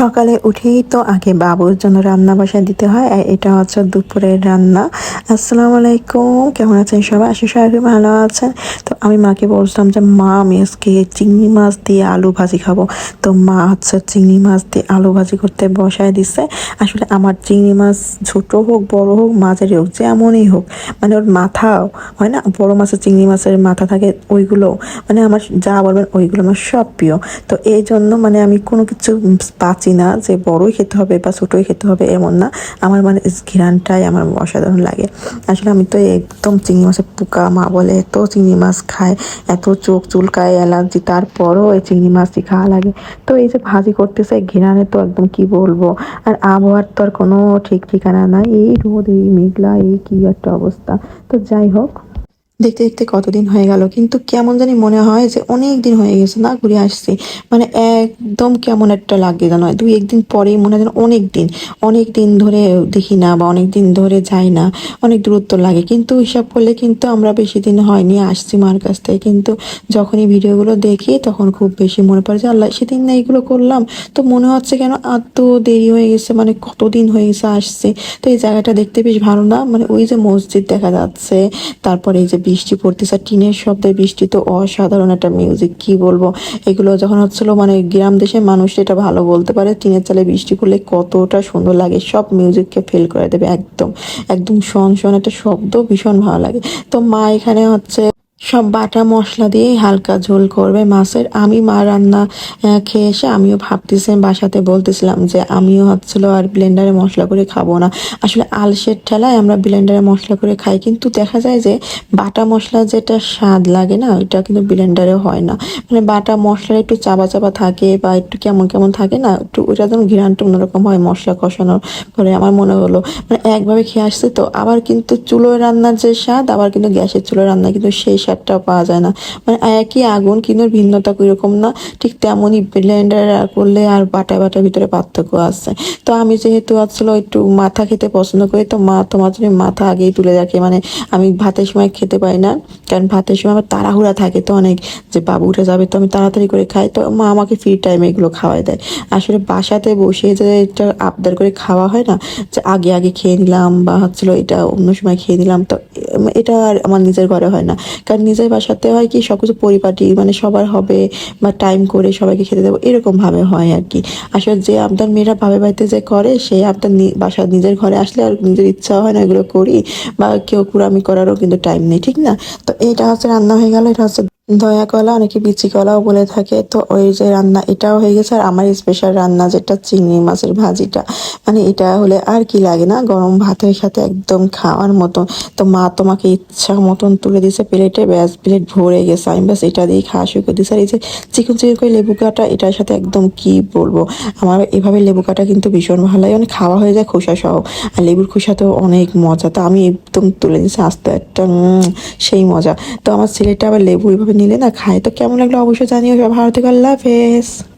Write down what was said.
সকালে উঠেই তো আগে বাবুর জন্য রান্না বসায় দিতে হয়, আর এটা হচ্ছে দুপুরের রান্না। আসসালামু আলাইকুম, কেমন আছেন সবাই? আশা সবাই ভালো আছেন। তো আমি মাকে বলছিলাম যে মা, আমি আজকে চিংড়ি মাছ দিয়ে আলু ভাজি খাবো। তো মা হচ্ছে চিংড়ি মাছ দিয়ে আলু ভাজি করতে বসায় দিছে। আসলে আমার চিংড়ি মাছ ছোট হোক বড় হোক মাঝারি হোক যেমনই হোক, মানে ওর মাথাও হয় না, বড় মাছের চিংড়ি মাছের মাথা থাকে ওইগুলো, মানে আমার যা বলবেন ওইগুলো আমার সব প্রিয়। তো এই জন্য মানে আমি কোনো কিছু পাচ্ছি না যে বড়ই খেতে হবে বা ছোটোই খেতে হবে এমন না, আমার মানে ঘ্রাণটাই আমার অসাধারণ লাগে। আসলে আমি তো একদম চিংড়ি মাছের পোকা, মা বলে এত চিংড়ি মাছ খায়, এত চোখ চুলকায়, অ্যালার্জি, তারপরও এই চিংড়ি মাছই খাওয়া লাগে। তো এই যে ভাজি করতেছে, ঘ্রাণে তো একদম কি বলবো। আর আবহাওয়ার তো আর কোনো ঠিক ঠিকানা নাই, এই রোদ, এই মেঘলা, এই কি একটা অবস্থা। তো যাই হোক, দেখতে দেখতে কতদিন হয়ে গেল, কিন্তু কেমন জানি মনে হয় যে অনেক দিন হয়ে গেছে না ঘুরে আসছি। মানে একদম কেমন একটা লাগে যেন, দুই একদিন পরেই মনে হয় যেন অনেক দিন ধরে দেখি না বা অনেক দিন ধরে যাই না, অনেক দূরত্ব লাগে। কিন্তু হিসাব করলে কিন্তু আমরা বেশি দিন হয়নি আসছি মার কাছ থেকে, কিন্তু যখনই ভিডিওগুলো দেখি তখন খুব বেশি মনে পড়ে যে আল্লাহ সেদিন না এইগুলো করলাম। তো মনে হচ্ছে কেন এত দেরি হয়ে গেছে, মানে কতদিন হয়ে গেছে আসছে। তো এই জায়গাটা দেখতে বেশ ভালো না, মানে ওই যে মসজিদ দেখা যাচ্ছে, তারপরে এই যে বৃষ্টি পড়তেছে, টিনের শব্দে বৃষ্টি তো অসাধারণ একটা মিউজিক, কি বলবো। এগুলো যখন হচ্ছিল মানে গ্রাম দেশের মানুষ এটা ভালো বলতে পারে, টিনের চালে বৃষ্টি পড়লে কতটা সুন্দর লাগে, সব মিউজিককে ফেল করে দেবে একদম, একদম শন শন একটা শব্দ, ভীষণ ভালো লাগে। তো মা এখানে হচ্ছে সব বাটা মশলা দিয়ে হালকা ঝোল করবে মাছের। আমি মা রান্না খেয়ে এসে আমিও ভাবতেছি, বাসাতে বলতেছিলাম যে আমিও হচ্ছিল আর ব্লেন্ডারে মশলা করে খাবো না। আসলে আলসের ঠেলায় আমরা ব্লেন্ডারে মশলা করে খাই, কিন্তু দেখা যায় যে বাটা মশলা যেটা স্বাদ লাগে না, ওইটা কিন্তু ব্লেন্ডারে হয় না। মানে বাটা মশলা একটু চাবা চাবা থাকে বা একটু কেমন কেমন থাকে না, একটু ওইটা যেমন ঘ্রাণটা অন্যরকম হয় মশলা কষানোর পরে। আমার মনে হলো মানে একভাবে খেয়ে আসছে তো, আবার কিন্তু চুলোয় রান্নার যে স্বাদ, আবার কিন্তু গ্যাসের চুলোয় রান্না কিন্তু সেই স্বাদটাও পাওয়া যায় না। মানে একই আগুন কিন্তু ভিন্নতা এরকম না, ঠিক তেমনই ব্লেন্ডার করলে আর বাটার ভিতরে পার্থক্য আছে। তো আমি যেহেতু আসলে একটু মাথা খেতে পছন্দ করি, তো মা তোমার জন্য মাথা আগেই তুলে রাখে। মানে আমি ভাতের সময় খেতে পাই না, কারণ ভাতের সময় আমার তাড়াহুড়া থাকে তো অনেক, যে বাবু উঠে যাবে, তো আমি তাড়াতাড়ি করে খাই। তো মা আমাকে ফ্রি টাইমে এগুলো খাওয়াই দেয়। আসলে বাসাতে বসে যে এটা আবদার করে খাওয়া হয় না, যে আগে আগে খেয়ে নিলাম বা হচ্ছিল এটা অন্য সময় খেয়ে নিলাম, তো এটা আর আমার নিজের ঘরে হয় না। কারণ নিজের বাসাতে হয় কি সবকিছু পরিপাটি, মানে সবার হবে বা টাইম করে সবাইকে খেতে দেবো এরকম ভাবে হয় আর কি। আসলে যে আবদার মেয়েরা ভাবে বাড়িতে যে করে, সেই আবদার বাসা নিজের ঘরে আসলে আর নিজের ইচ্ছা হয় না এগুলো করি, বা কেউ কুড়ামি করারও কিন্তু টাইম নেই, ঠিক না? তো এটা হচ্ছে রান্না হয়ে গেল, এটা হচ্ছে দয়া কলা, অনেকে বিচি কলাও বলে থাকে। তো ওই যে রান্না এটাও হয়ে গেছে, আর আমার স্পেশাল রান্না যেটা চিংড়ি মাছের ভাজিটা, মানে এটা হলে আর কি লাগে না, গরম ভাতের সাথে একদম খাওয়ার মতন। তো মা তোমাকে ইচ্ছা মতন তুলে দিছে প্লেটে, ব্যাস প্লেট ভরে গেছে, আমি ব্যাস এটা দিয়ে খাওয়া শুরু করে দিয়েছি। আর এই যে চিকন চিকন করে লেবু কাটা, এটার সাথে একদম কি বলবো, আমার এভাবে লেবু কাটা কিন্তু ভীষণ ভালো লাগে, মানে খাওয়া হয়ে যায় খোসা সহ। আর লেবুর খোসাতেও অনেক মজা, তো আমি একদম তুলে দিয়েছি আস্তে একটা, সেই মজা। তো আমার ছেলেটা আবার লেবু এভাবে নিলে না খায়। তো কেমন লাগলো অবশ্যই জানিও, ভালো থেকে, আল্লাহ হাফেজ।